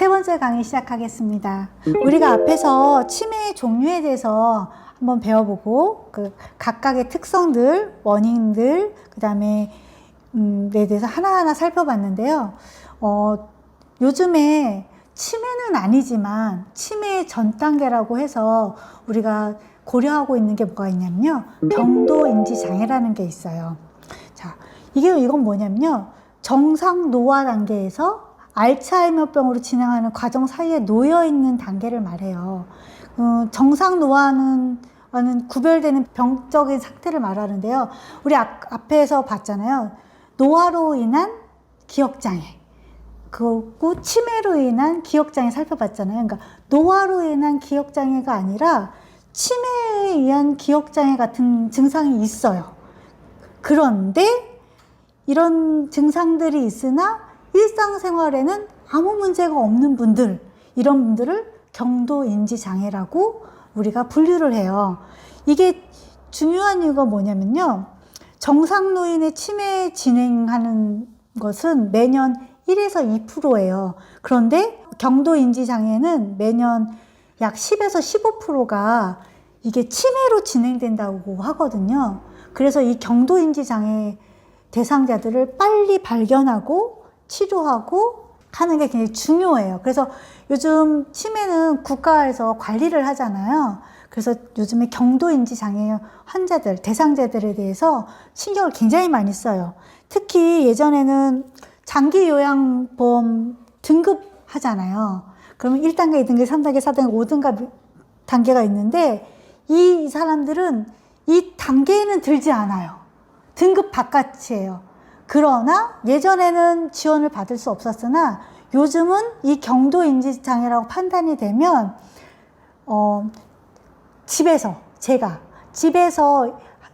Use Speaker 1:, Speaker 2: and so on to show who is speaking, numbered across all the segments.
Speaker 1: 세 번째 강의 시작하겠습니다. 우리가 앞에서 치매의 종류에 대해서 한번 배워보고 그 각각의 특성들, 원인들, 그 다음에 에 대해서 하나하나 살펴봤는데요. 요즘에 치매는 아니지만 치매의 전 단계라고 해서 우리가 고려하고 있는 게 뭐가 있냐면요. 경도인지장애라는 게 있어요. 자, 이건 뭐냐면요. 정상 노화 단계에서 알츠하이머병으로 진행하는 과정 사이에 놓여 있는 단계를 말해요. 정상 노화는 구별되는 병적인 상태를 말하는데요. 우리 앞에서 봤잖아요. 노화로 인한 기억장애, 그리고 치매로 인한 기억장애 살펴봤잖아요. 그러니까 노화로 인한 기억장애가 아니라 치매에 의한 기억장애 같은 증상이 있어요. 그런데 이런 증상들이 있으나 일상생활에는 아무 문제가 없는 분들, 이런 분들을 경도인지장애라고 우리가 분류를 해요. 이게 중요한 이유가 뭐냐면요. 정상 노인의 치매 진행하는 것은 매년 1에서 2%예요. 그런데 경도인지장애는 매년 약 10에서 15%가 이게 치매로 진행된다고 하거든요. 그래서 이 경도인지장애 대상자들을 빨리 발견하고 치료하고 하는 게 굉장히 중요해요. 그래서 요즘 치매는 국가에서 관리를 하잖아요. 그래서 요즘에 경도인지장애 환자들, 대상자들에 대해서 신경을 굉장히 많이 써요. 특히 예전에는 장기요양보험 등급하잖아요. 그러면 1단계, 2단계, 3단계, 4단계, 5단계 단계가 있는데 이 사람들은 이 단계에는 들지 않아요. 등급 바깥이에요. 그러나 예전에는 지원을 받을 수 없었으나 요즘은 이 경도인지장애라고 판단이 되면 집에서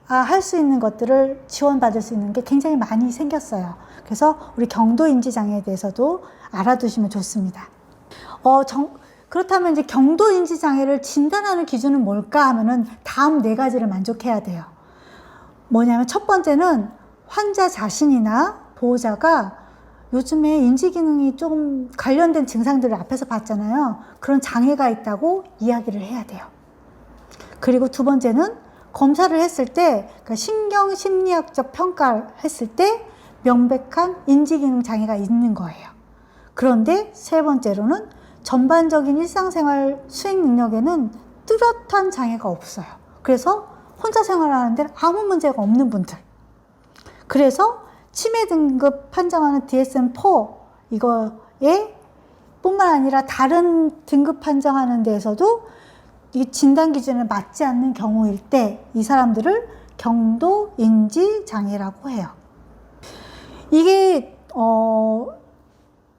Speaker 1: 할 수 있는 것들을 지원받을 수 있는 게 굉장히 많이 생겼어요. 그래서 우리 경도인지장애에 대해서도 알아두시면 좋습니다. 그렇다면 이제 경도인지장애를 진단하는 기준은 뭘까 하면은 다음 4가지를 만족해야 돼요. 뭐냐면 첫 번째는 환자 자신이나 보호자가 요즘에 인지기능이 조금 관련된 증상들을 앞에서 봤잖아요. 그런 장애가 있다고 이야기를 해야 돼요. 그리고 두 번째는 검사를 했을 때, 그러니까 신경심리학적 평가를 했을 때 명백한 인지기능 장애가 있는 거예요. 그런데 세 번째로는 전반적인 일상생활 수행 능력에는 뚜렷한 장애가 없어요. 그래서 혼자 생활하는 데는 아무 문제가 없는 분들. 그래서 치매 등급 판정하는 DSM-4 이거에 뿐만 아니라 다른 등급 판정하는 데에서도 이 진단 기준에 맞지 않는 경우일 때 이 사람들을 경도인지장애라고 해요. 이게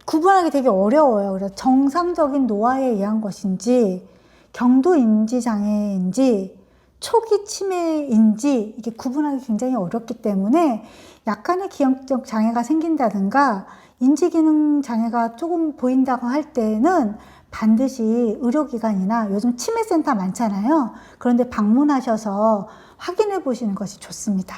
Speaker 1: 구분하기 되게 어려워요. 그래서 정상적인 노화에 의한 것인지 경도인지장애인지 초기 치매인지 이게 구분하기 굉장히 어렵기 때문에 약간의 기억적 장애가 생긴다든가 인지기능 장애가 조금 보인다고 할 때는 반드시 의료기관이나 요즘 치매센터 많잖아요. 그런데 방문하셔서 확인해 보시는 것이 좋습니다.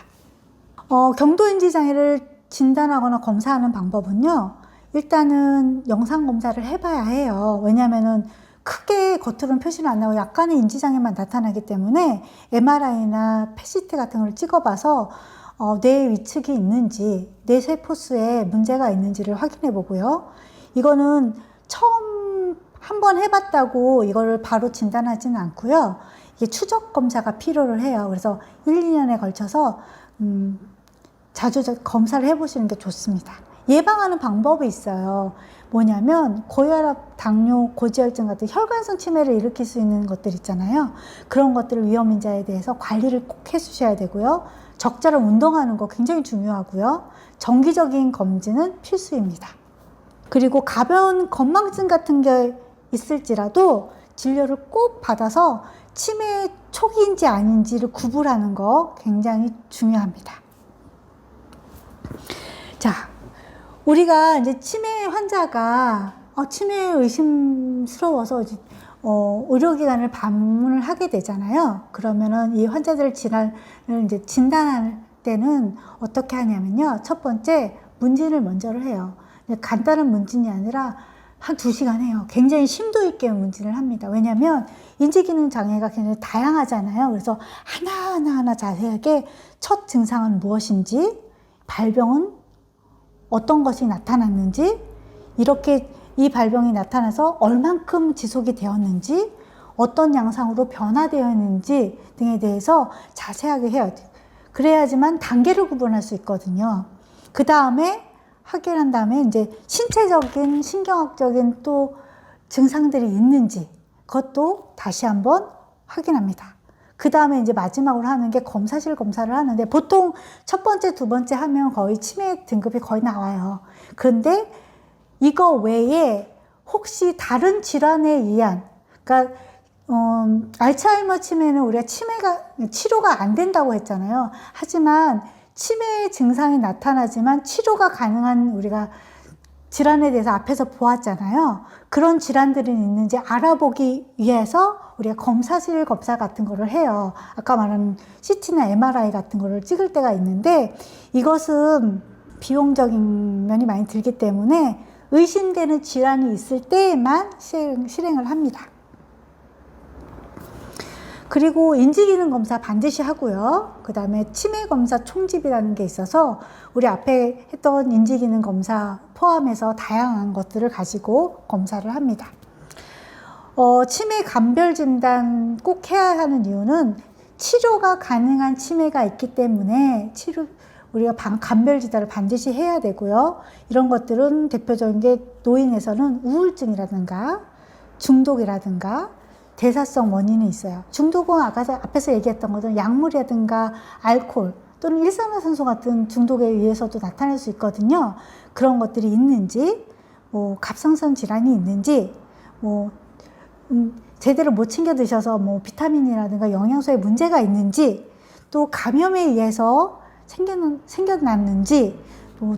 Speaker 1: 경도인지장애를 진단하거나 검사하는 방법은요. 일단은 영상검사를 해봐야 해요. 왜냐하면은 크게 겉으로는 표시는 안 나고 약간의 인지장애만 나타나기 때문에 MRI나 PET 같은 걸 찍어봐서 뇌에 위축이 있는지, 뇌세포수에 문제가 있는지를 확인해 보고요. 이거는 처음 한번 해봤다고 이거를 바로 진단하지는 않고요. 이게 추적 검사가 필요를 해요. 그래서 1, 2년에 걸쳐서 자주 검사를 해보시는 게 좋습니다. 예방하는 방법이 있어요. 뭐냐면 고혈압, 당뇨, 고지혈증 같은 혈관성 치매를 일으킬 수 있는 것들 있잖아요. 그런 것들을 위험인자에 대해서 관리를 꼭 해주셔야 되고요. 적절한 운동하는 거 굉장히 중요하고요. 정기적인 검진은 필수입니다. 그리고 가벼운 건망증 같은 게 있을지라도 진료를 꼭 받아서 치매 초기인지 아닌지를 구분하는 거 굉장히 중요합니다. 자, 우리가 이제 치매 환자가 치매 의심스러워서 의료기관을 방문을 하게 되잖아요. 그러면은 이 환자들 질환을 이제 진단할 때는 어떻게 하냐면요. 첫 번째 문진을 먼저 해요. 간단한 문진이 아니라 한 2시간 해요. 굉장히 심도 있게 문진을 합니다. 왜냐하면 인지기능 장애가 굉장히 다양하잖아요. 그래서 하나하나 자세하게 첫 증상은 무엇인지, 발병은 어떤 것이 나타났는지, 이렇게 이 발병이 나타나서 얼만큼 지속이 되었는지, 어떤 양상으로 변화되어 있는지 등에 대해서 자세하게 해야 돼요. 그래야지만 단계를 구분할 수 있거든요. 그 다음에 확인한 다음에 이제 신체적인, 신경학적인 또 증상들이 있는지 그것도 다시 한번 확인합니다. 그 다음에 이제 마지막으로 하는 게 검사실 검사를 하는데 보통 첫 번째, 두 번째 하면 거의 치매 등급이 거의 나와요. 그런데 이거 외에 혹시 다른 질환에 의한, 그러니까 알츠하이머 치매는 우리가 치료가 안 된다고 했잖아요. 하지만 치매 증상이 나타나지만 치료가 가능한 우리가 질환에 대해서 앞에서 보았잖아요. 그런 질환들이 있는지 알아보기 위해서 우리가 검사실 검사 같은 거를 해요. 아까 말한 CT나 MRI 같은 거를 찍을 때가 있는데 이것은 비용적인 면이 많이 들기 때문에 의심되는 질환이 있을 때에만 실행을 합니다. 그리고 인지기능 검사 반드시 하고요. 그 다음에 치매 검사 총집이라는 게 있어서 우리 앞에 했던 인지기능 검사 포함해서 다양한 것들을 가지고 검사를 합니다. 치매 감별 진단 꼭 해야 하는 이유는 치료가 가능한 치매가 있기 때문에 우리가 감별 진단을 반드시 해야 되고요. 이런 것들은 대표적인 게 노인에서는 우울증이라든가 중독이라든가 대사성 원인이 있어요. 중독은 아까 앞에서 얘기했던 것은 약물이라든가 알코올 또는 일산화탄소 같은 중독에 의해서도 나타날 수 있거든요. 그런 것들이 있는지, 갑상선 질환이 있는지, 제대로 못 챙겨 드셔서 비타민이라든가 영양소에 문제가 있는지, 또 감염에 의해서 생겨났는지,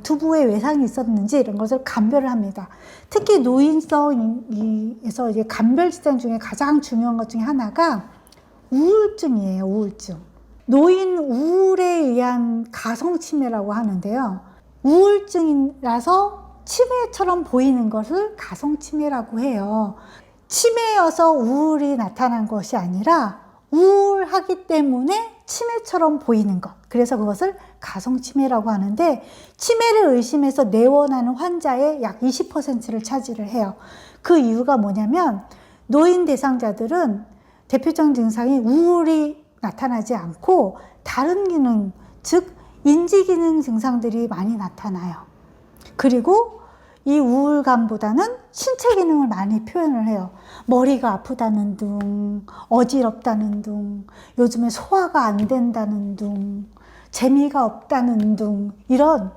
Speaker 1: 두부에 외상이 있었는지 이런 것을 감별을 합니다. 특히 노인성에서 이제 감별 진단 중에 가장 중요한 것 중에 하나가 우울증이에요. 우울증. 노인 우울에 의한 가성치매라고 하는데요. 우울증이라서 치매처럼 보이는 것을 가성치매라고 해요. 치매여서 우울이 나타난 것이 아니라 우울하기 때문에 치매처럼 보이는 것. 그래서 그것을 가성치매라고 하는데 치매를 의심해서 내원하는 환자의 약 20%를 차지를 해요. 그 이유가 뭐냐면 노인 대상자들은 대표적인 증상이 우울이 나타나지 않고 다른 기능, 즉 인지기능 증상들이 많이 나타나요. 그리고 이 우울감보다는 신체 기능을 많이 표현을 해요. 머리가 아프다는 둥, 어지럽다는 둥, 요즘에 소화가 안 된다는 둥, 재미가 없다는 둥, 이런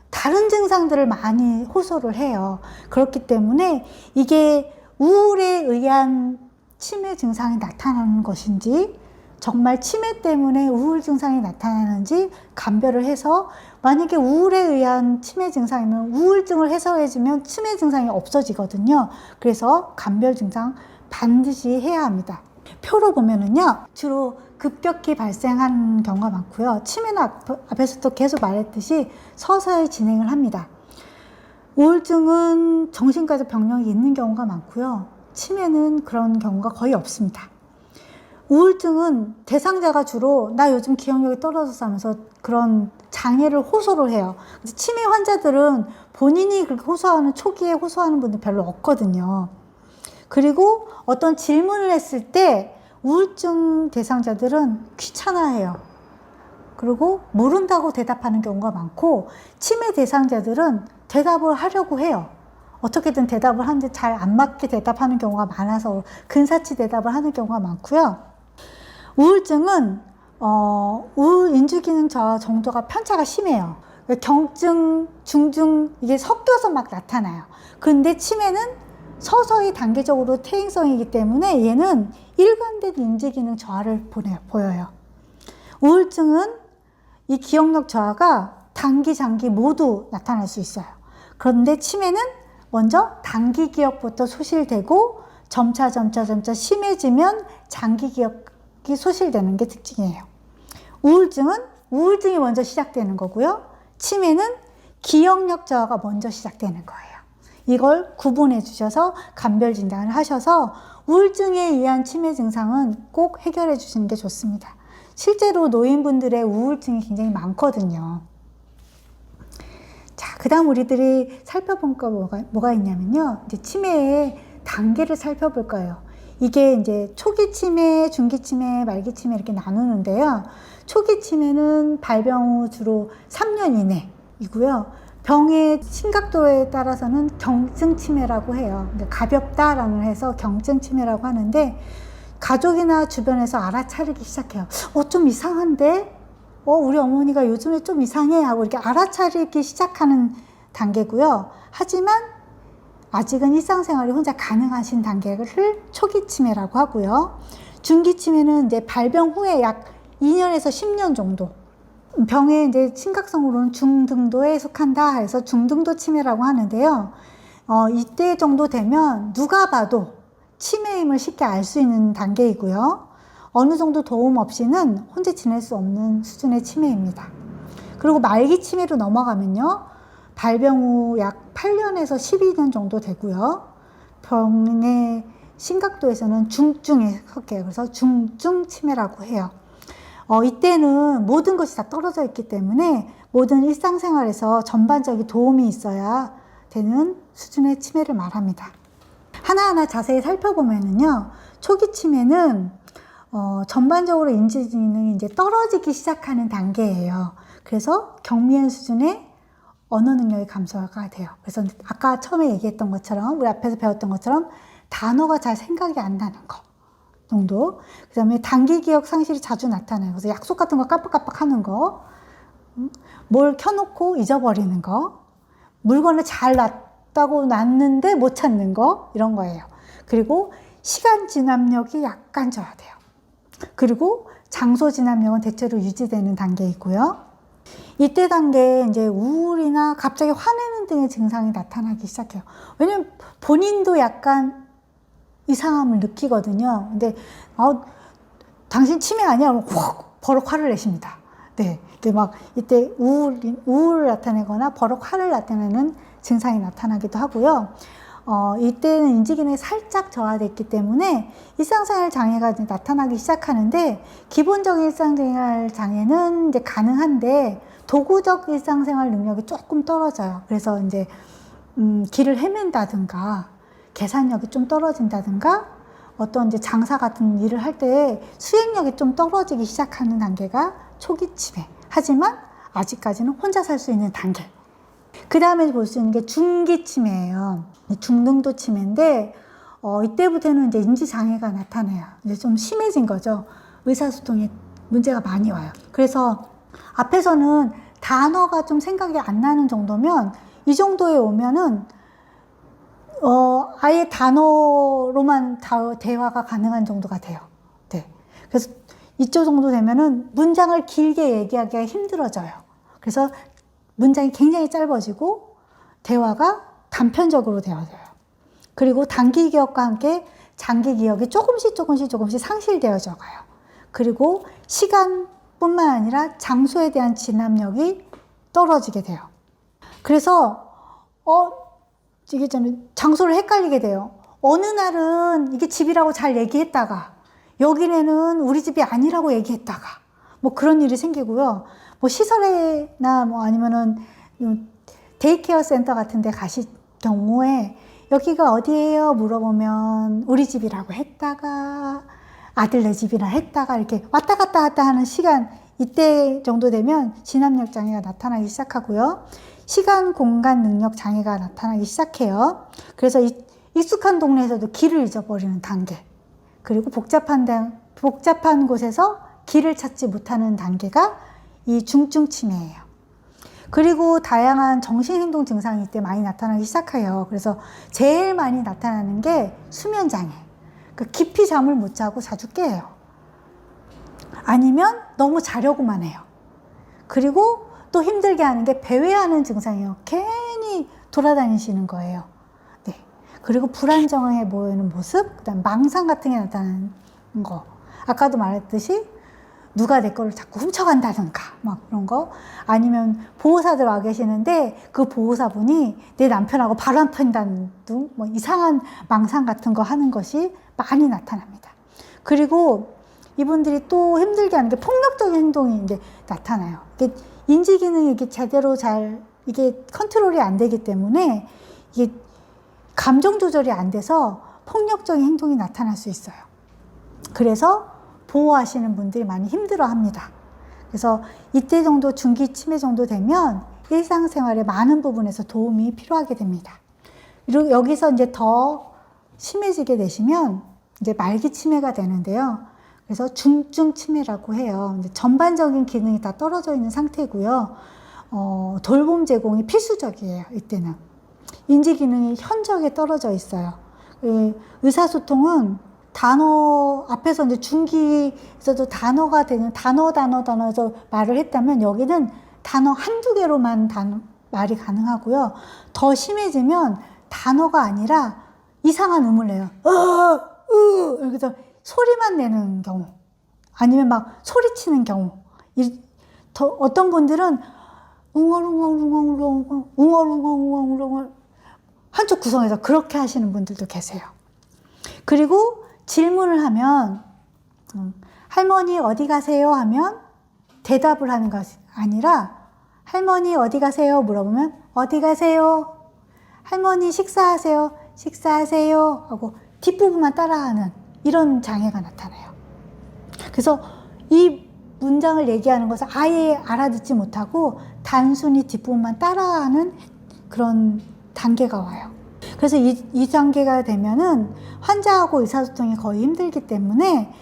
Speaker 1: 다른 증상들을 많이 호소를 해요. 그렇기 때문에 이게 우울에 의한 치매 증상이 나타나는 것인지 정말 치매 때문에 우울 증상이 나타나는지 감별을 해서 만약에 우울에 의한 치매 증상이면 우울증을 해소해주면 치매 증상이 없어지거든요. 그래서 감별 증상 반드시 해야 합니다. 표로 보면은요, 주로 급격히 발생하는 경우가 많고요. 치매는 앞에서도 계속 말했듯이 서서히 진행을 합니다. 우울증은 정신과적 병력이 있는 경우가 많고요. 치매는 그런 경우가 거의 없습니다. 우울증은 대상자가 주로 나 요즘 기억력이 떨어져서 하면서 그런 장애를 호소를 해요. 치매 환자들은 본인이 그렇게 초기에 호소하는 분들 별로 없거든요. 그리고 어떤 질문을 했을 때 우울증 대상자들은 귀찮아해요. 그리고 모른다고 대답하는 경우가 많고 치매 대상자들은 대답을 하려고 해요. 어떻게든 대답을 하는데 잘 안 맞게 대답하는 경우가 많아서 근사치 대답을 하는 경우가 많고요. 우울증은 우울 인지기능 저하 정도가 편차가 심해요. 경증, 중증 이게 섞여서 막 나타나요. 그런데 치매는 서서히 단계적으로 퇴행성이기 때문에 얘는 일관된 인지기능 저하를 보여요. 우울증은 이 기억력 저하가 단기, 장기 모두 나타날 수 있어요. 그런데 치매는 먼저 단기 기억부터 소실되고 점차 심해지면 장기 기억이 소실되는 게 특징이에요. 우울증이 먼저 시작되는 거고요. 치매는 기억력 저하가 먼저 시작되는 거예요. 이걸 구분해 주셔서 감별 진단을 하셔서 우울증에 의한 치매 증상은 꼭 해결해 주시는 게 좋습니다. 실제로 노인분들의 우울증이 굉장히 많거든요. 자, 그 다음 우리들이 살펴볼 거 뭐가 있냐면요. 이제 치매의 단계를 살펴볼 거예요. 이게 이제 초기 치매, 중기 치매, 말기 치매 이렇게 나누는데요. 초기 치매는 발병 후 주로 3년 이내이고요. 병의 심각도에 따라서는 경증 치매라고 해요. 가볍다라는 해서 경증 치매라고 하는데 가족이나 주변에서 알아차리기 시작해요. 좀 이상한데? 우리 어머니가 요즘에 좀 이상해 하고 이렇게 알아차리기 시작하는 단계고요. 하지만 아직은 일상생활이 혼자 가능하신 단계를 초기 치매라고 하고요. 중기 치매는 이제 발병 후에 약 2년에서 10년 정도. 병의 이제 심각성으로는 중등도에 속한다 해서 중등도 치매라고 하는데요. 이때 정도 되면 누가 봐도 치매임을 쉽게 알 수 있는 단계이고요. 어느 정도 도움 없이는 혼자 지낼 수 없는 수준의 치매입니다. 그리고 말기 치매로 넘어가면요. 발병 후 약 8년에서 12년 정도 되고요. 병의 심각도에서는 중증에 속해요. 그래서 중증 치매라고 해요. 이때는 모든 것이 다 떨어져 있기 때문에 모든 일상생활에서 전반적인 도움이 있어야 되는 수준의 치매를 말합니다. 하나하나 자세히 살펴보면요. 초기 치매는 전반적으로 인지 기능이 이제 떨어지기 시작하는 단계예요. 그래서 경미한 수준의 언어 능력이 감소가 돼요. 그래서 아까 처음에 얘기했던 것처럼, 우리 앞에서 배웠던 것처럼 단어가 잘 생각이 안 나는 거 정도. 그 다음에 단기 기억 상실이 자주 나타나요. 그래서 약속 같은 거 깜빡깜빡 하는 거, 뭘 켜놓고 잊어버리는 거, 물건을 잘 놨는데 못 찾는 거, 이런 거예요. 그리고 시간 지남력이 약간 저하돼요. 그리고 장소 지남력은 대체로 유지되는 단계이고요. 이때 단계에 이제 우울이나 갑자기 화내는 등의 증상이 나타나기 시작해요. 왜냐면 본인도 약간 이상함을 느끼거든요. 근데 당신 치매 아니야? 그러면 확 버럭 화를 내십니다. 네, 막 이때 우울을 나타내거나 버럭 화를 나타내는 증상이 나타나기도 하고요. 이때는 인지기능이 살짝 저하됐기 때문에 일상생활 장애가 나타나기 시작하는데, 기본적인 일상생활 장애는 이제 가능한데 도구적 일상생활 능력이 조금 떨어져요. 그래서 이제 길을 헤맨다든가 계산력이 좀 떨어진다든가 어떤 이제 장사 같은 일을 할 때 수행력이 좀 떨어지기 시작하는 단계가 초기 치매. 하지만 아직까지는 혼자 살 수 있는 단계. 그 다음에 볼 수 있는 게 중기 치매예요. 중등도 치매인데 이때부터는 이제 인지 장애가 나타나요. 이제 좀 심해진 거죠. 의사소통에 문제가 많이 와요. 그래서 앞에서는 단어가 좀 생각이 안 나는 정도면, 이 정도에 오면은 아예 단어로만 대화가 가능한 정도가 돼요. 네. 그래서 이쪽 정도 되면은 문장을 길게 얘기하기가 힘들어져요. 그래서 문장이 굉장히 짧아지고 대화가 단편적으로 되어져요. 그리고 단기 기억과 함께 장기 기억이 조금씩 상실되어져 가요. 그리고 시간뿐만 아니라 장소에 대한 진압력이 떨어지게 돼요. 그래서 이게 좀 장소를 헷갈리게 돼요. 어느 날은 이게 집이라고 잘 얘기했다가 여기는 우리 집이 아니라고 얘기했다가 뭐 그런 일이 생기고요. 뭐 시설에나 뭐 아니면은 데이케어 센터 같은 데 가실 경우에 여기가 어디예요? 물어보면 우리 집이라고 했다가 아들네 집이라 했다가 이렇게 왔다 갔다 하는 시간, 이때 정도 되면 진압력 장애가 나타나기 시작하고요. 시간, 공간 능력 장애가 나타나기 시작해요. 그래서 익숙한 동네에서도 길을 잊어버리는 단계, 그리고 복잡한 곳에서 길을 찾지 못하는 단계가 이 중증 치매예요. 그리고 다양한 정신행동 증상이 이때 많이 나타나기 시작해요. 그래서 제일 많이 나타나는 게 수면 장애. 그러니까 깊이 잠을 못 자고 자주 깨요. 아니면 너무 자려고만 해요. 그리고 또 힘들게 하는 게 배회하는 증상이에요. 괜히 돌아다니시는 거예요. 네. 그리고 불안정해 보이는 모습, 그다음 망상 같은 게 나타나는 거. 아까도 말했듯이 누가 내 거를 자꾸 훔쳐간다든가 막 그런 거, 아니면 보호사들 와 계시는데 그 보호사분이 내 남편하고 바람 핀다는 등 뭐 이상한 망상 같은 거 하는 것이 많이 나타납니다. 그리고 이분들이 또 힘들게 하는 게 폭력적인 행동이 이제 나타나요. 이게 인지 기능이 이게 제대로 이게 컨트롤이 안 되기 때문에 이게 감정 조절이 안 돼서 폭력적인 행동이 나타날 수 있어요. 그래서 보호하시는 분들이 많이 힘들어 합니다. 그래서 이때 정도 중기 치매 정도 되면 일상생활의 많은 부분에서 도움이 필요하게 됩니다. 여기서 이제 더 심해지게 되시면 이제 말기 치매가 되는데요. 그래서 중증 치매라고 해요. 이제 전반적인 기능이 다 떨어져 있는 상태고요. 돌봄 제공이 필수적이에요. 이때는 인지 기능이 현저하게 떨어져 있어요. 의사소통은 단어 앞에서 이제 중기에서도 단어가 되는 단어에서 말을 했다면 여기는 단어 한두 개로만 말이 가능하고요. 더 심해지면 단어가 아니라 이상한 음을 내요. 이렇게 소리만 내는 경우, 아니면 막 소리치는 경우. 어떤 분들은 웅얼웅얼 한쪽 구성에서 그렇게 하시는 분들도 계세요. 그리고 질문을 하면 할머니 어디 가세요? 하면 대답을 하는 것이 아니라 할머니 어디 가세요? 물어보면 어디 가세요? 할머니 식사하세요? 식사하세요? 하고 뒷부분만 따라하는 이런 장애가 나타나요. 그래서 이 문장을 얘기하는 것을 아예 알아듣지 못하고 단순히 뒷부분만 따라하는 그런 단계가 와요. 그래서 이 단계가 되면은 환자하고 의사소통이 거의 힘들기 때문에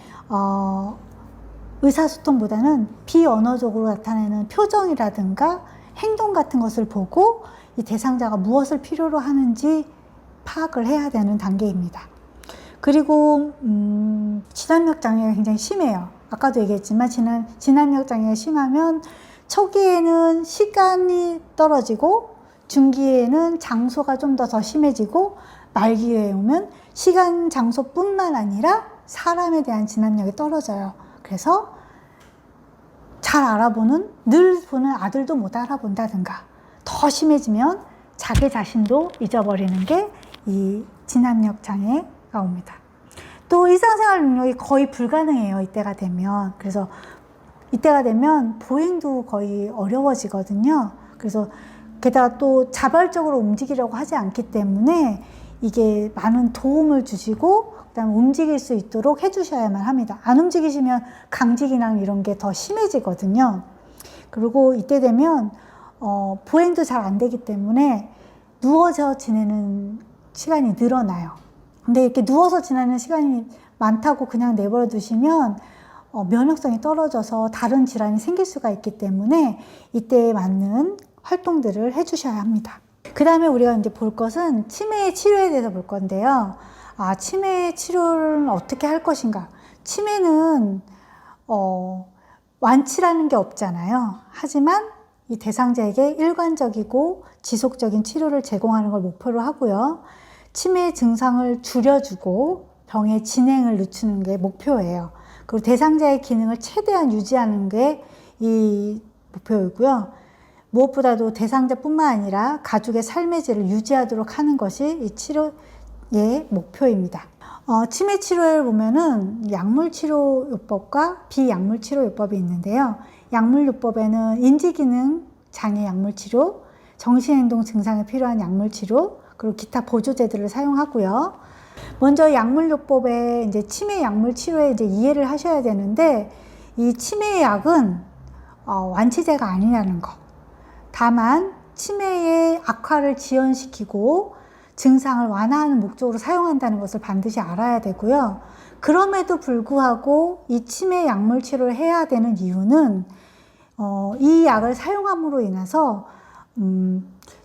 Speaker 1: 의사소통보다는 비언어적으로 나타내는 표정이라든가 행동 같은 것을 보고 이 대상자가 무엇을 필요로 하는지 파악을 해야 되는 단계입니다. 그리고 진압력 장애가 굉장히 심해요. 아까도 얘기했지만 진압력 장애가 심하면 초기에는 시간이 떨어지고 중기에는 장소가 좀 더 심해지고 말기에 오면 시간, 장소뿐만 아니라 사람에 대한 진압력이 떨어져요. 그래서 잘 알아보는, 늘 보는 아들도 못 알아본다든가, 더 심해지면 자기 자신도 잊어버리는 게 이 진압력 장애가 옵니다. 또 일상생활 능력이 거의 불가능해요. 이때가 되면. 그래서 이때가 되면 보행도 거의 어려워지거든요. 그래서 게다가 또 자발적으로 움직이려고 하지 않기 때문에 이게 많은 도움을 주시고 그다음에 움직일 수 있도록 해주셔야만 합니다. 안 움직이시면 강직이나 이런 게 더 심해지거든요. 그리고 이때 되면 보행도 잘 안 되기 때문에 누워서 지내는 시간이 늘어나요. 근데 이렇게 누워서 지내는 시간이 많다고 그냥 내버려 두시면 면역성이 떨어져서 다른 질환이 생길 수가 있기 때문에 이때에 맞는 활동들을 해주셔야 합니다. 그 다음에 우리가 이제 볼 것은 치매의 치료에 대해서 볼 건데요. 치매의 치료를 어떻게 할 것인가. 치매는 완치라는 게 없잖아요. 하지만 이 대상자에게 일관적이고 지속적인 치료를 제공하는 걸 목표로 하고요. 치매 증상을 줄여주고 병의 진행을 늦추는 게 목표예요. 그리고 대상자의 기능을 최대한 유지하는 게 이 목표이고요. 무엇보다도 대상자뿐만 아니라 가족의 삶의 질을 유지하도록 하는 것이 이 치료의 목표입니다. 치매 치료를 보면은 약물치료요법과 비약물치료요법이 있는데요. 약물요법에는 인지기능 장애 약물치료, 정신행동 증상에 필요한 약물치료, 그리고 기타 보조제들을 사용하고요. 먼저 약물요법에 이제 치매 약물치료에 이제 이해를 하셔야 되는데, 이 치매약은 완치제가 아니라는 거. 다만 치매의 악화를 지연시키고 증상을 완화하는 목적으로 사용한다는 것을 반드시 알아야 되고요. 그럼에도 불구하고 이 치매 약물 치료를 해야 되는 이유는 이 약을 사용함으로 인해서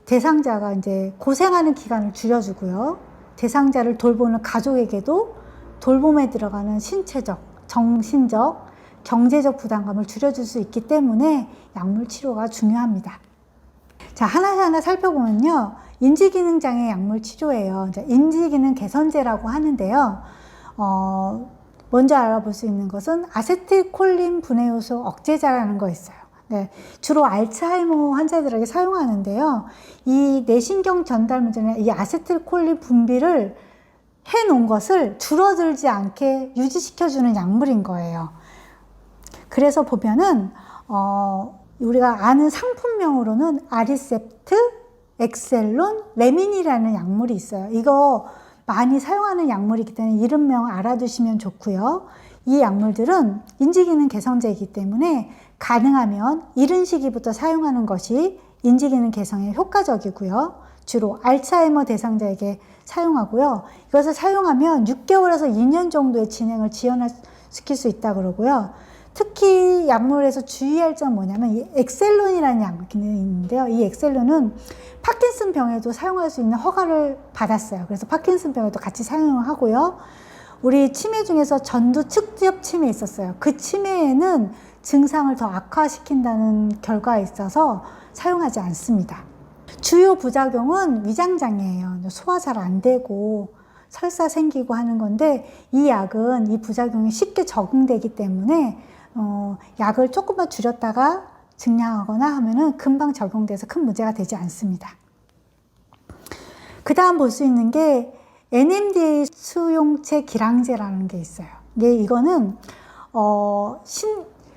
Speaker 1: 대상자가 이제 고생하는 기간을 줄여주고요. 대상자를 돌보는 가족에게도 돌봄에 들어가는 신체적, 정신적, 경제적 부담감을 줄여줄 수 있기 때문에 약물 치료가 중요합니다. 자, 하나하나 살펴보면요. 인지기능장애 약물 치료예요. 인지기능 개선제라고 하는데요. 먼저 알아볼 수 있는 것은 아세틸콜린 분해 요소 억제제라는 거 있어요. 네, 주로 알츠하이머 환자들에게 사용하는데요. 이 뇌신경 전달 문제는 이 아세틸콜린 분비를 해 놓은 것을 줄어들지 않게 유지시켜주는 약물인 거예요. 그래서 보면은 우리가 아는 상품명으로는 아리셉트, 엑셀론, 레민이라는 약물이 있어요. 이거 많이 사용하는 약물이기 때문에 이름명 알아두시면 좋고요. 이 약물들은 인지기능 개선제이기 때문에 가능하면 이른 시기부터 사용하는 것이 인지기능 개선에 효과적이고요. 주로 알츠하이머 대상자에게 사용하고요. 이것을 사용하면 6개월에서 2년 정도의 진행을 지연시킬 수 있다 그러고요. 특히 약물에서 주의할 점은 뭐냐면 이 엑셀론이라는 약물이 있는데요. 이 엑셀론은 파킨슨 병에도 사용할 수 있는 허가를 받았어요. 그래서 파킨슨 병에도 같이 사용을 하고요. 우리 치매 중에서 전두 측지엽 치매 있었어요. 그 치매에는 증상을 더 악화시킨다는 결과가 있어서 사용하지 않습니다. 주요 부작용은 위장장애예요. 소화 잘 안 되고 설사 생기고 하는 건데 이 약은 이 부작용이 쉽게 적응되기 때문에 약을 조금만 줄였다가 증량하거나 하면은 금방 적용돼서 큰 문제가 되지 않습니다. 그 다음 볼 수 있는 게 NMDA 수용체 기량제라는 게 있어요. 이거는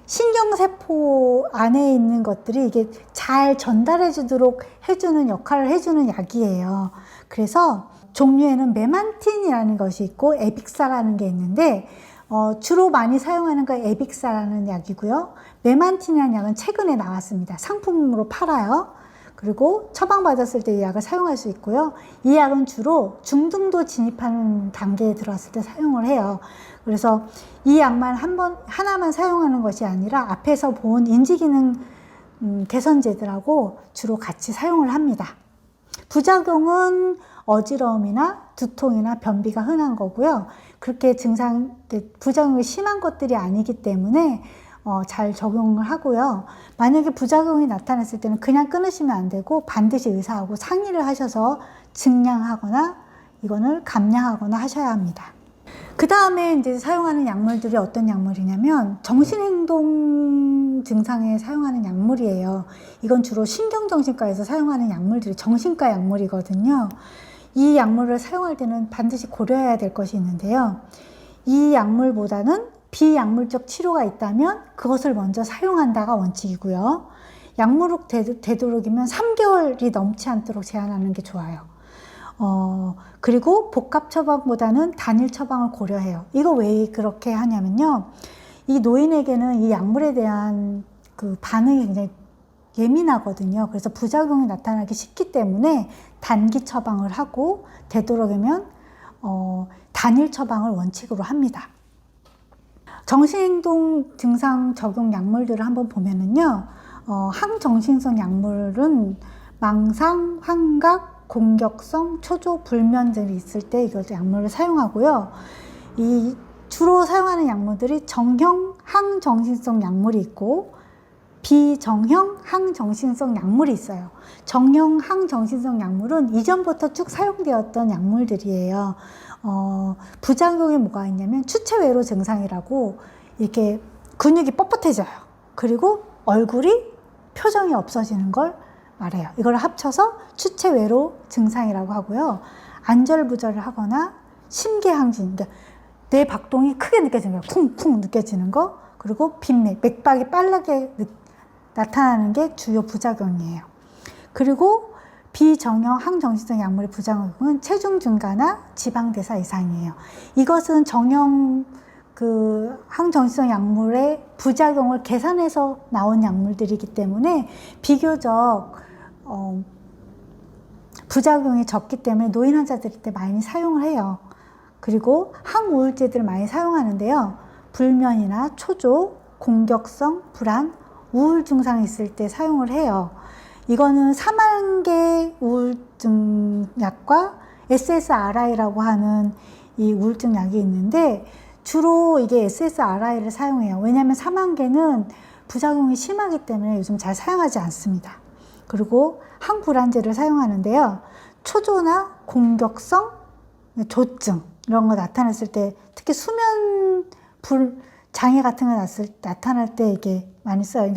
Speaker 1: 신경세포 안에 있는 것들이 이게 잘 전달해 주도록 해주는 역할을 해주는 약이에요. 그래서 종류에는 메만틴이라는 것이 있고 에빅사라는 게 있는데 주로 많이 사용하는 건 에빅사라는 약이고요. 메만틴이라는 약은 최근에 나왔습니다. 상품으로 팔아요. 그리고 처방받았을 때 이 약을 사용할 수 있고요. 이 약은 주로 중등도 진입하는 단계에 들어왔을 때 사용을 해요. 그래서 이 약만 하나만 사용하는 것이 아니라 앞에서 본 인지기능 개선제들하고 주로 같이 사용을 합니다. 부작용은 어지러움이나 두통이나 변비가 흔한 거고요. 그렇게 부작용이 심한 것들이 아니기 때문에 잘 적용을 하고요. 만약에 부작용이 나타났을 때는 그냥 끊으시면 안 되고 반드시 의사하고 상의를 하셔서 증량하거나 이거를 감량하거나 하셔야 합니다. 그 다음에 이제 사용하는 약물들이 어떤 약물이냐면 정신행동 증상에 사용하는 약물이에요. 이건 주로 신경정신과에서 사용하는 약물들이 정신과 약물이거든요. 이 약물을 사용할 때는 반드시 고려해야 될 것이 있는데요. 이 약물보다는 비약물적 치료가 있다면 그것을 먼저 사용한다가 원칙이고요. 약물을 되도록이면 3개월이 넘지 않도록 제한하는 게 좋아요. 그리고 복합 처방보다는 단일 처방을 고려해요. 이거 왜 그렇게 하냐면요. 이 노인에게는 이 약물에 대한 그 반응이 굉장히 예민하거든요. 그래서 부작용이 나타나기 쉽기 때문에 단기 처방을 하고 되도록이면 단일 처방을 원칙으로 합니다. 정신행동 증상 적용 약물들을 한번 보면은요, 항정신성 약물은 망상, 환각, 공격성, 초조, 불면증이 있을 때 이걸 약물을 사용하고요. 이 주로 사용하는 약물들이 정형 항정신성 약물이 있고 비정형 항정신성 약물이 있어요. 정형 항정신성 약물은 이전부터 쭉 사용되었던 약물들이에요. 부작용이 뭐가 있냐면 추체외로 증상이라고 이렇게 근육이 뻣뻣해져요. 그리고 얼굴이 표정이 없어지는 걸 말해요. 이걸 합쳐서 추체외로 증상이라고 하고요. 안절부절을 하거나 심계항진, 그러니까 뇌 박동이 크게 느껴지는 거예요. 쿵쿵 느껴지는 거. 그리고 빈맥, 맥박이 빠르게 나타나는 게 주요 부작용이에요. 그리고 비정형 항정신성 약물의 부작용은 체중 증가나 지방대사 이상이에요. 이것은 정형 항정신성 약물의 부작용을 계산해서 나온 약물들이기 때문에 비교적 부작용이 적기 때문에 노인 환자들 때 많이 사용을 해요. 그리고 항우울제들을 많이 사용하는데요. 불면이나 초조, 공격성, 불안, 우울 증상이 있을 때 사용을 해요. 이거는 사만개 우울증 약과 SSRI라고 하는 이 우울증 약이 있는데 주로 이게 SSRI를 사용해요. 왜냐하면 사만개는 부작용이 심하기 때문에 요즘 잘 사용하지 않습니다. 그리고 항불안제를 사용하는데요. 초조나 공격성, 조증 이런 거 나타났을 때 특히 수면 불 장애 같은 거 나타날 때 이게 많이 써요.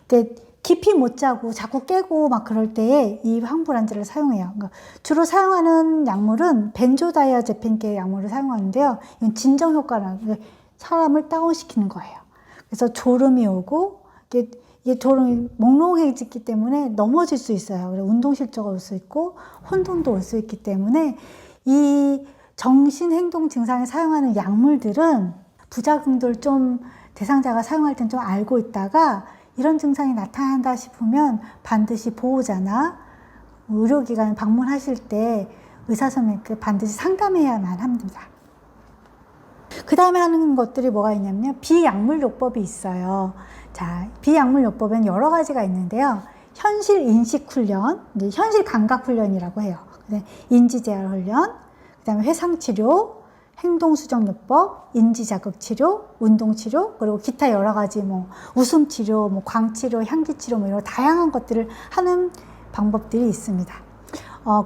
Speaker 1: 그러니까 깊이 못 자고 자꾸 깨고 막 그럴 때에 이 항불안제를 사용해요. 그러니까 주로 사용하는 약물은 벤조다이아제핀계 약물을 사용하는데요. 이건 진정 효과는 사람을 다운시키는 거예요. 그래서 졸음이 오고 이게 졸음이 몽롱해지기 때문에 넘어질 수 있어요. 그래서 운동실조가 올 수 있고 혼돈도 올 수 있기 때문에 이 정신행동 증상에 사용하는 약물들은 부작용들 좀 대상자가 사용할 땐 좀 알고 있다가 이런 증상이 나타난다 싶으면 반드시 보호자나 의료기관 방문하실 때 의사 선생님께 반드시 상담해야만 합니다. 그 다음에 하는 것들이 뭐가 있냐면요. 비약물요법이 있어요. 자, 비약물요법엔 여러 가지가 있는데요. 현실 인식 훈련, 현실 감각 훈련이라고 해요. 인지재활 훈련, 그 다음에 회상치료, 행동수정요법, 인지자극치료, 운동치료, 그리고 기타 여러 가지 웃음치료, 광치료, 향기치료 이런 다양한 것들을 하는 방법들이 있습니다.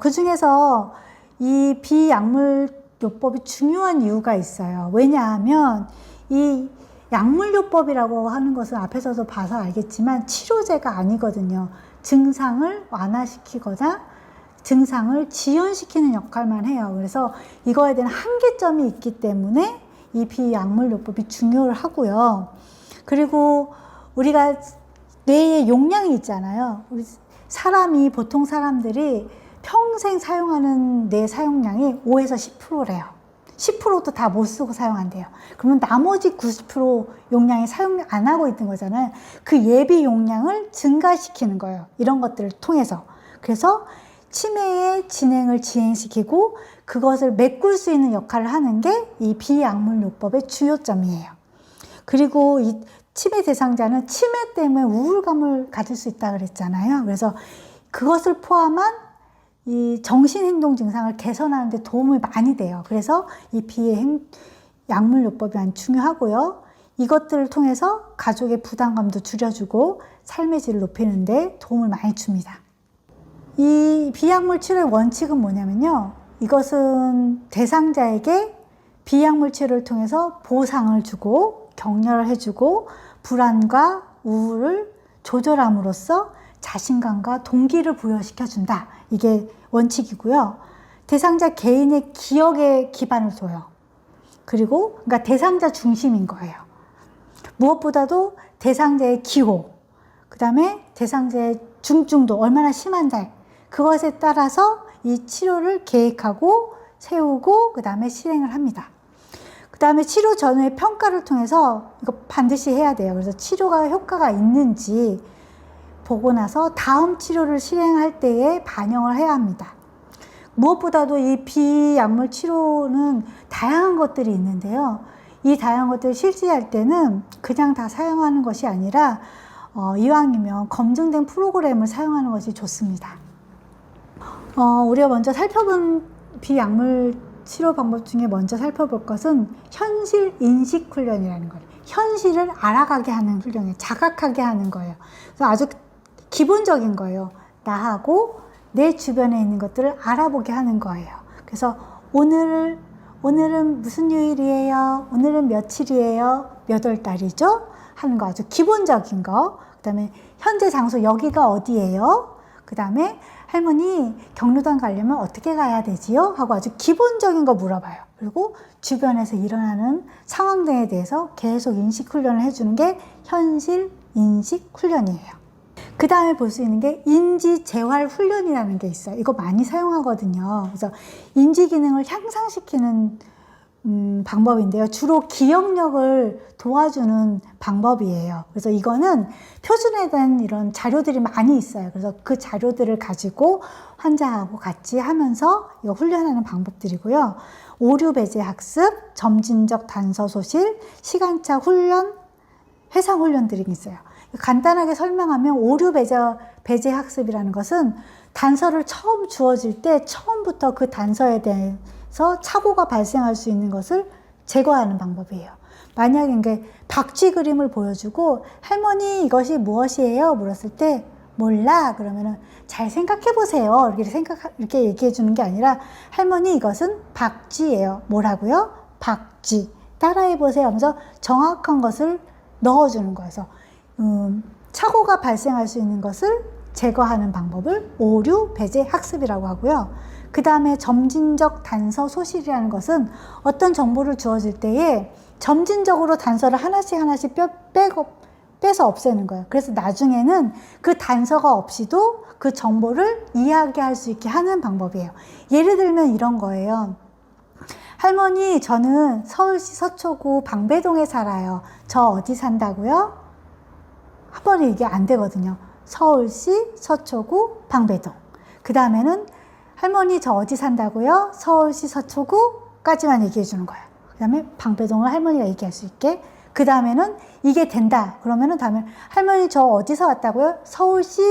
Speaker 1: 그 중에서 이 비약물요법이 중요한 이유가 있어요. 왜냐하면 이 약물요법이라고 하는 것은 앞에서도 봐서 알겠지만 치료제가 아니거든요. 증상을 완화시키거나 증상을 지연시키는 역할만 해요. 그래서 이거에 대한 한계점이 있기 때문에 이 비약물요법이 중요하고요. 그리고 우리가 뇌에 용량이 있잖아요. 우리 보통 사람들이 평생 사용하는 뇌 사용량이 5에서 10%래요. 10%도 다 못 쓰고 사용한대요. 그러면 나머지 90% 용량이 사용 안 하고 있는 거잖아요. 그 예비 용량을 증가시키는 거예요. 이런 것들을 통해서. 그래서 치매의 진행을 지연시키고 그것을 메꿀 수 있는 역할을 하는 게 이 비약물요법의 주요점이에요. 그리고 이 치매 대상자는 치매 때문에 우울감을 가질 수 있다고 그랬잖아요. 그래서 그것을 포함한 이 정신행동 증상을 개선하는 데 도움이 많이 돼요. 그래서 이 비약물요법이 아주 중요하고요. 이것들을 통해서 가족의 부담감도 줄여주고 삶의 질을 높이는 데 도움을 많이 줍니다. 이 비약물 치료의 원칙은 뭐냐면요. 이것은 대상자에게 비약물 치료를 통해서 보상을 주고 격려를 해주고 불안과 우울을 조절함으로써 자신감과 동기를 부여시켜준다. 이게 원칙이고요. 대상자 개인의 기억에 기반을 둬요. 그리고 그러니까 대상자 중심인 거예요. 무엇보다도 대상자의 기호, 그 다음에 대상자의 중증도 얼마나 심한지 그것에 따라서 이 치료를 계획하고 세우고 그 다음에 실행을 합니다. 그 다음에 치료 전후의 평가를 통해서 이거 반드시 해야 돼요. 그래서 치료가 효과가 있는지 보고 나서 다음 치료를 실행할 때에 반영을 해야 합니다. 무엇보다도 이 비약물 치료는 다양한 것들이 있는데요. 이 다양한 것들을 실시할 때는 그냥 다 사용하는 것이 아니라 이왕이면 검증된 프로그램을 사용하는 것이 좋습니다. 우리가 먼저 살펴본 비약물 치료 방법 중에 먼저 살펴볼 것은 현실 인식 훈련이라는 거예요. 현실을 알아가게 하는 훈련이에요. 자각하게 하는 거예요. 그래서 아주 기본적인 거예요. 나하고 내 주변에 있는 것들을 알아보게 하는 거예요. 그래서 오늘은 무슨 요일이에요? 오늘은 며칠이에요? 몇 월 달이죠? 하는 거 아주 기본적인 거. 그 다음에 현재 장소 여기가 어디예요? 그 다음에 할머니 경로당 가려면 어떻게 가야 되지요? 하고 아주 기본적인 거 물어봐요. 그리고 주변에서 일어나는 상황 등에 대해서 계속 인식 훈련을 해주는 게 현실 인식 훈련이에요. 그 다음에 볼 수 있는 게 인지 재활 훈련이라는 게 있어요. 이거 많이 사용하거든요. 그래서 인지 기능을 향상시키는 방법인데요. 주로 기억력을 도와주는 방법이에요. 그래서 이거는 표준에 대한 이런 자료들이 많이 있어요. 그래서 그 자료들을 가지고 환자하고 같이 하면서 이거 훈련하는 방법들이고요. 오류 배제 학습, 점진적 단서 소실, 시간차 훈련, 회상 훈련들이 있어요. 간단하게 설명하면 오류 배제 학습이라는 것은 단서를 처음 주어질 때 처음부터 그 단서에 대해서 착오가 발생할 수 있는 것을 제거하는 방법이에요. 만약에 이게 박쥐 그림을 보여주고 할머니 이것이 무엇이에요? 물었을 때 몰라. 그러면은 잘 생각해 보세요. 이렇게 얘기해 주는 게 아니라 할머니 이것은 박쥐예요. 뭐라고요? 박쥐. 따라해보세요 하면서 정확한 것을 넣어주는 거여서 착오가 발생할 수 있는 것을 제거하는 방법을 오류 배제 학습이라고 하고요. 그 다음에 점진적 단서 소실이라는 것은 어떤 정보를 주어질 때에 점진적으로 단서를 하나씩 빼서 없애는 거예요. 그래서 나중에는 그 단서가 없이도 그 정보를 이야기할 수 있게 하는 방법이에요. 예를 들면 이런 거예요. 할머니, 저는 서울시 서초구 방배동에 살아요. 저 어디 산다고요? 한 번에 이게 안 되거든요. 서울시 서초구 방배동. 그 다음에는 할머니, 저 어디 산다고요? 서울시 서초구까지만 얘기해 주는 거예요. 그 다음에 방배동을 할머니가 얘기할 수 있게. 그 다음에는 이게 된다. 그러면은 다음에 할머니, 저 어디서 왔다고요? 서울시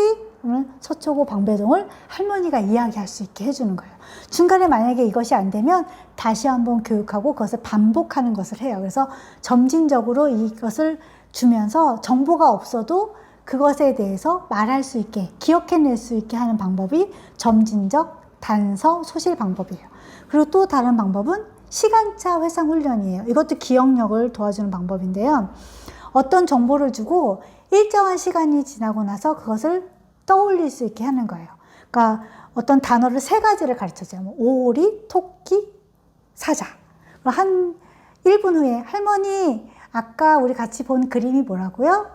Speaker 1: 서초구 방배동을 할머니가 이야기할 수 있게 해주는 거예요. 중간에 만약에 이것이 안 되면 다시 한번 교육하고 그것을 반복하는 것을 해요. 그래서 점진적으로 이것을 주면서 정보가 없어도 그것에 대해서 말할 수 있게, 기억해낼 수 있게 하는 방법이 점진적 단서 소실 방법이에요. 그리고 또 다른 방법은 시간차 회상 훈련이에요. 이것도 기억력을 도와주는 방법인데요. 어떤 정보를 주고 일정한 시간이 지나고 나서 그것을 떠올릴 수 있게 하는 거예요. 그러니까 어떤 단어를 3가지를 가르쳐줘요. 오리, 토끼, 사자. 한 1분 후에 할머니, 아까 우리 같이 본 그림이 뭐라고요?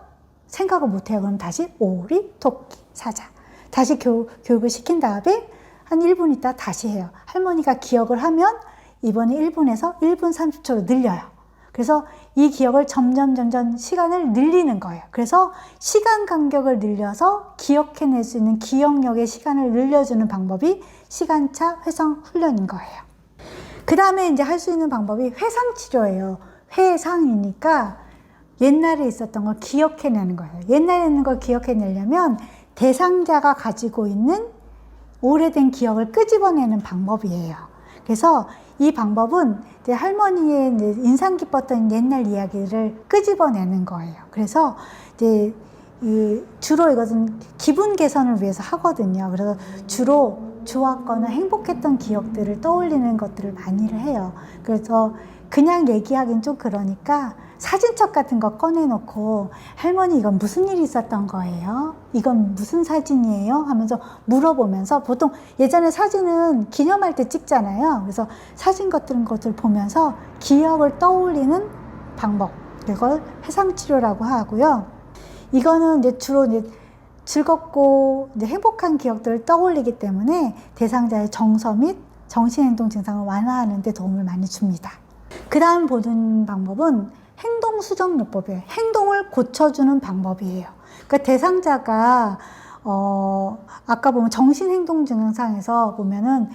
Speaker 1: 생각을 못해요. 그럼 다시 오리, 토끼, 사자. 다시 교육을 시킨 다음에 한 1분 있다 다시 해요. 할머니가 기억을 하면 이번에 1분에서 1분 30초로 늘려요. 그래서 이 기억을 점점 시간을 늘리는 거예요. 그래서 시간 간격을 늘려서 기억해낼 수 있는 기억력의 시간을 늘려주는 방법이 시간차 회상 훈련인 거예요. 그 다음에 이제 할 수 있는 방법이 회상 치료예요. 회상이니까 옛날에 있었던 걸 기억해내는 거예요. 옛날에 있는 걸 기억해내려면 대상자가 가지고 있는 오래된 기억을 끄집어내는 방법이에요. 그래서 이 방법은 이제 할머니의 인상 깊었던 옛날 이야기를 끄집어내는 거예요. 그래서 이제 주로 이것은 기분 개선을 위해서 하거든요. 그래서 주로 좋았거나 행복했던 기억들을 떠올리는 것들을 많이 해요. 그래서 그냥 얘기하긴 좀 그러니까 사진첩 같은 거 꺼내놓고 할머니 이건 무슨 일이 있었던 거예요? 이건 무슨 사진이에요? 하면서 물어보면서 보통 예전에 사진은 기념할 때 찍잖아요. 그래서 사진 같은 것들 보면서 기억을 떠올리는 방법. 이걸 회상치료라고 하고요. 이거는 이제 주로 이제 즐겁고 이제 행복한 기억들을 떠올리기 때문에 대상자의 정서 및 정신행동 증상을 완화하는 데 도움을 많이 줍니다. 그 다음 보는 방법은 행동수정요법이에요. 행동을 고쳐주는 방법이에요. 그러니까 대상자가 아까 보면 정신행동 증상에서 보면은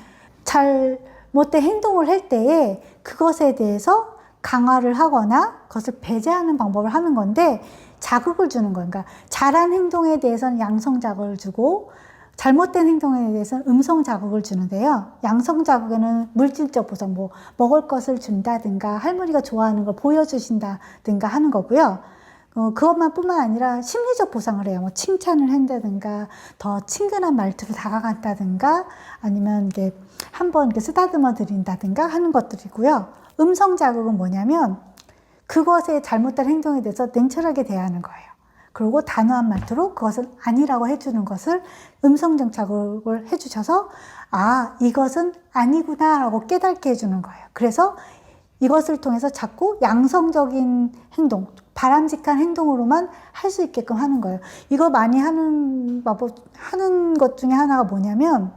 Speaker 1: 잘못된 행동을 할 때에 그것에 대해서 강화를 하거나 그것을 배제하는 방법을 하는 건데 자극을 주는 거예요. 그러니까 잘한 행동에 대해서는 양성 자극을 주고 잘못된 행동에 대해서는 음성 자극을 주는데요. 양성 자극에는 물질적 보상, 뭐 먹을 것을 준다든가 할머니가 좋아하는 걸 보여주신다든가 하는 거고요. 그것만 뿐만 아니라 심리적 보상을 해요. 뭐 칭찬을 한다든가 더 친근한 말투로 다가간다든가 아니면 이게 한번 이렇게 쓰다듬어 드린다든가 하는 것들이고요. 음성 자극은 뭐냐면 그것의 잘못된 행동에 대해서 냉철하게 대하는 거예요. 그리고 단호한 말투로 그것은 아니라고 해주는 것을 음성적 자극을 해주셔서 아, 이것은 아니구나 라고 깨닫게 해주는 거예요. 그래서 이것을 통해서 자꾸 양성적인 행동, 바람직한 행동으로만 할 수 있게끔 하는 거예요. 이거 많이 하는 것 중에 하나가 뭐냐면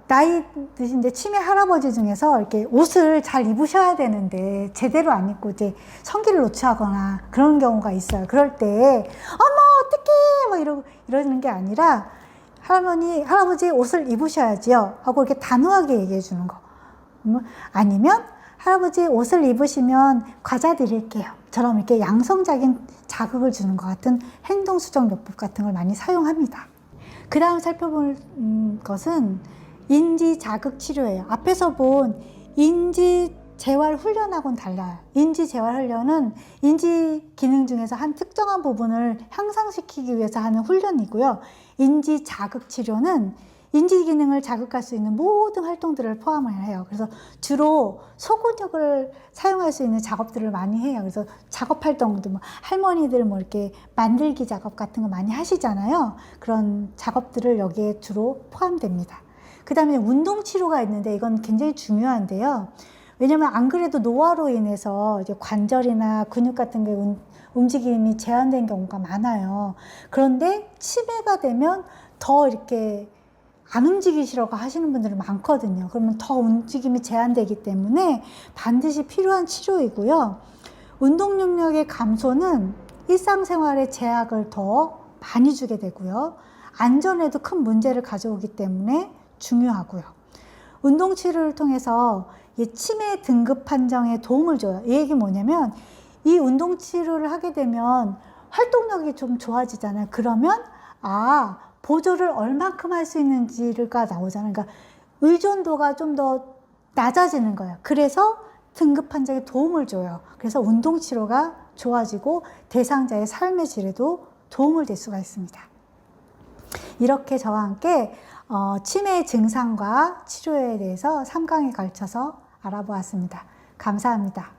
Speaker 1: 나이 드신 이제 치매 할아버지 중에서 이렇게 옷을 잘 입으셔야 되는데 제대로 안 입고 이제 성기를 노출하거나 그런 경우가 있어요. 그럴 때 어머 어떡해 막 이러는 게 아니라 할아버지 옷을 입으셔야지요 하고 이렇게 단호하게 얘기해 주는 거. 아니면 할아버지 옷을 입으시면 과자 드릴게요 처럼 이렇게 양성적인 자극을 주는 것 같은 행동수정요법 같은 걸 많이 사용합니다. 그 다음 살펴볼 것은 인지자극치료예요. 앞에서 본 인지재활훈련하고는 달라요. 인지재활훈련은 인지기능 중에서 한 특정한 부분을 향상시키기 위해서 하는 훈련이고요. 인지자극치료는 인지 기능을 자극할 수 있는 모든 활동들을 포함을 해요. 그래서 주로 소근육을 사용할 수 있는 작업들을 많이 해요. 그래서 작업 활동도 뭐 할머니들 뭐 이렇게 만들기 작업 같은 거 많이 하시잖아요. 그런 작업들을 여기에 주로 포함됩니다. 그 다음에 운동 치료가 있는데 이건 굉장히 중요한데요. 왜냐면 안 그래도 노화로 인해서 이제 관절이나 근육 같은 게 움직임이 제한된 경우가 많아요. 그런데 치매가 되면 더 이렇게 안 움직이시려고 하시는 분들이 많거든요. 그러면 더 움직임이 제한되기 때문에 반드시 필요한 치료이고요. 운동 능력의 감소는 일상생활에 제약을 더 많이 주게 되고요. 안전에도 큰 문제를 가져오기 때문에 중요하고요. 운동 치료를 통해서 이 치매 등급 판정에 도움을 줘요. 이 얘기 뭐냐면 이 운동 치료를 하게 되면 활동력이 좀 좋아지잖아요. 그러면 보조를 얼만큼 할 수 있는지가 나오잖아요. 그러니까 의존도가 좀 더 낮아지는 거예요. 그래서 등급 판정에 도움을 줘요. 그래서 운동 치료가 좋아지고 대상자의 삶의 질에도 도움을 줄 수가 있습니다. 이렇게 저와 함께 치매 증상과 치료에 대해서 3강에 걸쳐서 알아보았습니다. 감사합니다.